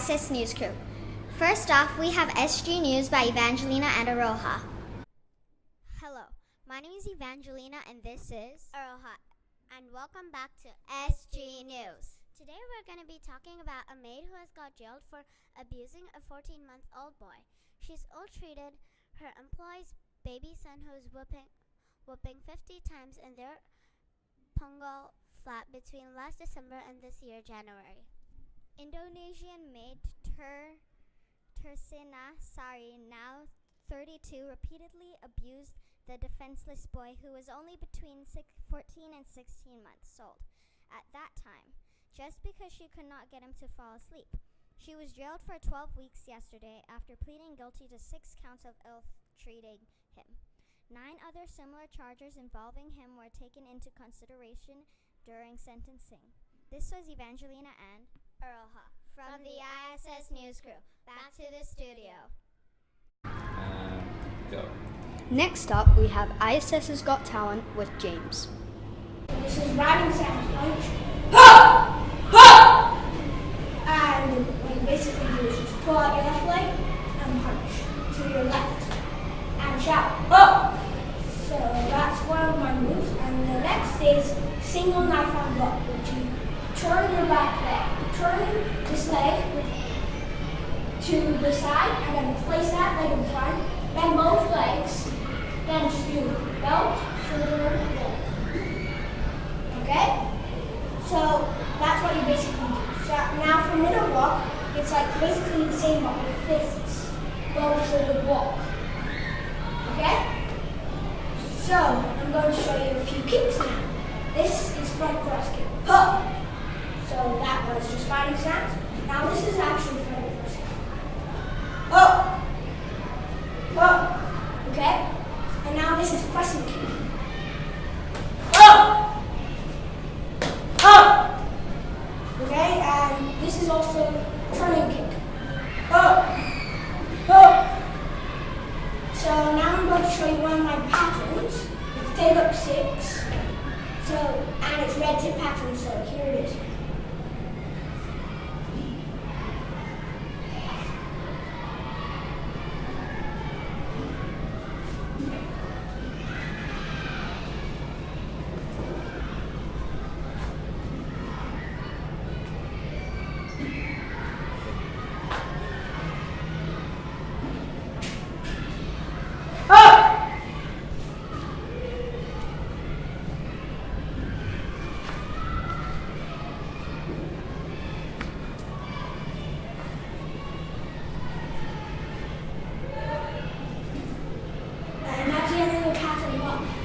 ISS News Crew. First off, we have SG News by Evangelina and Aroha. Hello, my name is Evangelina and this is Aroha, and welcome back to SG News. Today we're going to be talking about a maid who has got jailed for abusing a 14-month-old boy. She's ill-treated her employee's baby son who is whooping 50 times in their Punggol flat between last December and this year, January. Indonesian maid Tersina Sari, now 32, repeatedly abused the defenseless boy who was only between 14 and 16 months old at that time, just because she could not get him to fall asleep. She was jailed for 12 weeks yesterday after pleading guilty to 6 counts of ill-treating him. 9 other similar charges involving him were taken into consideration during sentencing. This was Evangelina and Aroha from the ISS News Crew. Back to the studio. Go. Next up, we have ISS's Got Talent with James. This is riding sound punch. Ha! Ha! And what you basically do is just pull out your left leg and punch to your left and shout, "Oh!" So that's one of my moves. And the next is single knife and block, which you turn your back leg, turn this leg to the side, and then place that leg in front. Then both legs. Then just do belt, shoulder, block. Okay? So that's what you basically do. So now for middle block, it's like basically the same but with fists. Belt, shoulder, block. Okay? So I'm going to show you a few kicks now. This is front cross kick. Huh! So that was just fighting sounds. Now this is actually front cross kick. Oh! Oh! Okay? And now this is pressing kick. Oh! Oh! Okay, and this is also turning kick. Oh! Oh! So now I'm going to show you one of my patterns. It's tail up 6. So, and it's red tip pattern, so here it is.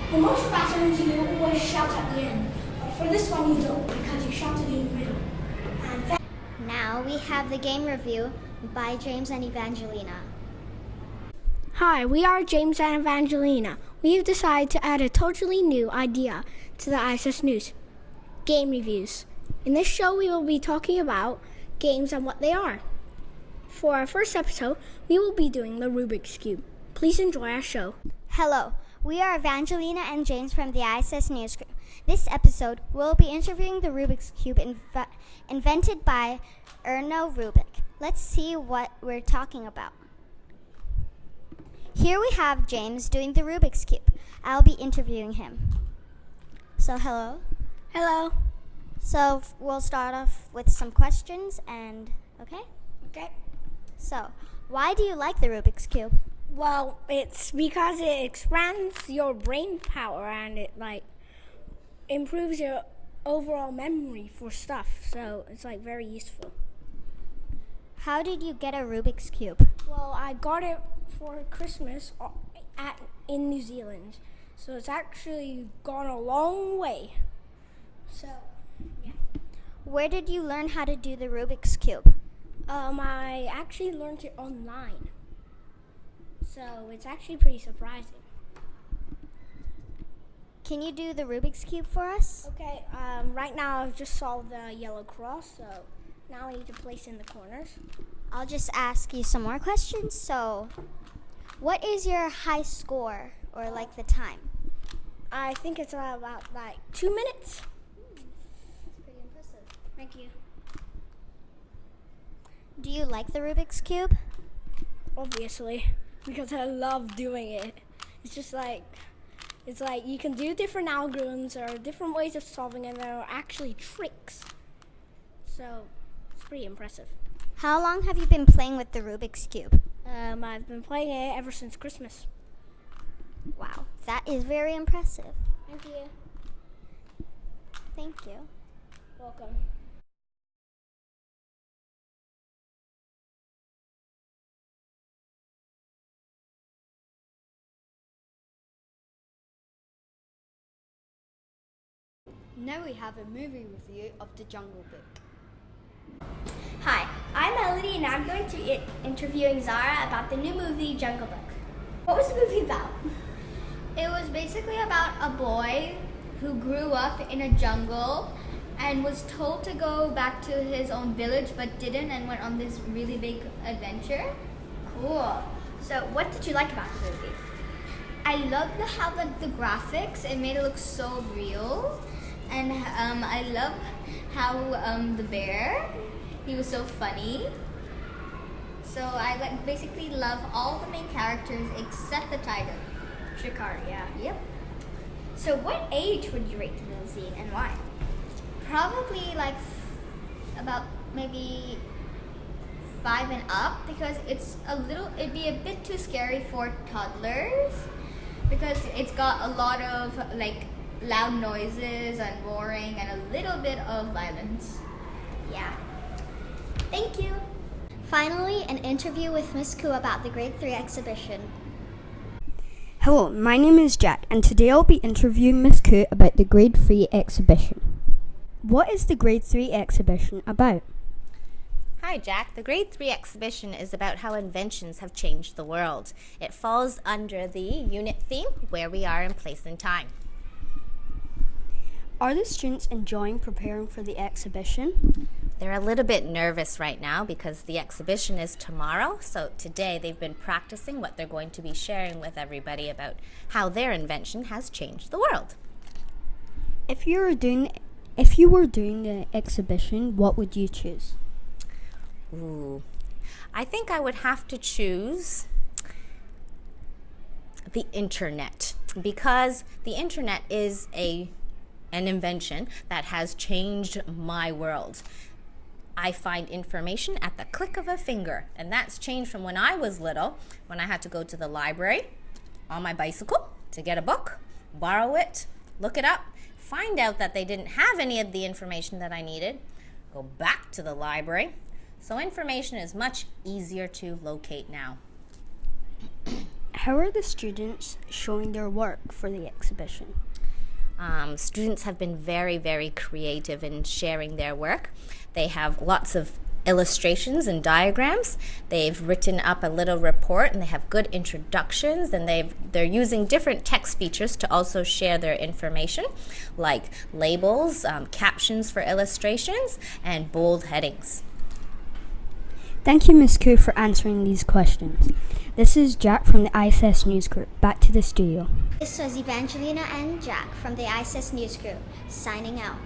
For most patterns, you always shout at the end, but for this one you don't, because you shouted in the middle. And now we have the game review by James and Evangelina. Hi, we are James and Evangelina. We have decided to add a totally new idea to the ISS News, game reviews. In this show, we will be talking about games and what they are. For our first episode, we will be doing the Rubik's Cube. Please enjoy our show. Hello, we are Evangelina and James from the ISS News Crew. This episode, we'll be interviewing the Rubik's Cube invented by Erno Rubik. Let's see what we're talking about. Here we have James doing the Rubik's Cube. I'll be interviewing him. So, hello. Hello. So, we'll start off with some questions and, okay? Okay. So, why do you like the Rubik's Cube? Well, it's because it expands your brain power and it improves your overall memory for stuff. So it's very useful. How did you get a Rubik's Cube? Well, I got it for Christmas in New Zealand. So it's actually gone a long way. So, yeah. Where did you learn how to do the Rubik's Cube? I actually learned it online. So it's actually pretty surprising. Can you do the Rubik's Cube for us? Okay, right now I've just solved the yellow cross, so now I need to place in the corners. I'll just ask you some more questions. So, what is your high score, or the time? I think it's about 2 minutes. That's pretty impressive. Thank you. Do you like the Rubik's Cube? Obviously, because I love doing it. It's like you can do different algorithms or different ways of solving it, and there are actually tricks. So it's pretty impressive. How long have you been playing with the Rubik's Cube? I've been playing it ever since Christmas. Wow, that is very impressive. Thank you. Thank you. Welcome. Now we have a movie review of The Jungle Book. Hi, I'm Melody, and I'm going to be interviewing Zara about the new movie Jungle Book. What was the movie about? It was basically about a boy who grew up in a jungle and was told to go back to his own village but didn't, and went on this really big adventure. Cool. So what did you like about the movie? I loved how the graphics, it made it look so real. And I love how the bear, he was so funny. So I basically love all the main characters except the tiger. Shikar, yeah. Yep. So what age would you rate the movie and why? Probably about maybe 5 and up, because it'd be a bit too scary for toddlers, because it's got a lot of loud noises and roaring and a little bit of violence. Yeah. Thank you. Finally, an interview with Miss Koo about the Grade 3 exhibition. Hello, my name is Jack, and today I'll be interviewing Miss Koo about the Grade 3 exhibition. What is the Grade 3 exhibition about? Hi, Jack. The Grade 3 exhibition is about how inventions have changed the world. It falls under the unit theme, Where We Are in Place and Time. Are the students enjoying preparing for the exhibition? They're a little bit nervous right now because the exhibition is tomorrow, so today they've been practicing what they're going to be sharing with everybody about how their invention has changed the world. If you were doing the exhibition, what would you choose? Ooh, I think I would have to choose the internet, because the internet is an invention that has changed my world. I find information at the click of a finger, and that's changed from when I was little, when I had to go to the library on my bicycle to get a book, borrow it, look it up, find out that they didn't have any of the information that I needed, go back to the library. So information is much easier to locate now. How are the students showing their work for the exhibition? Students have been very, very creative in sharing their work. They have lots of illustrations and diagrams. They've written up a little report, and they have good introductions, and they're using different text features to also share their information, like labels, captions for illustrations, and bold headings. Thank you, Ms. Koo, for answering these questions. This is Jack from the ISS News Group. Back to the studio. This was Evangelina and Jack from the ISS News Group, signing out.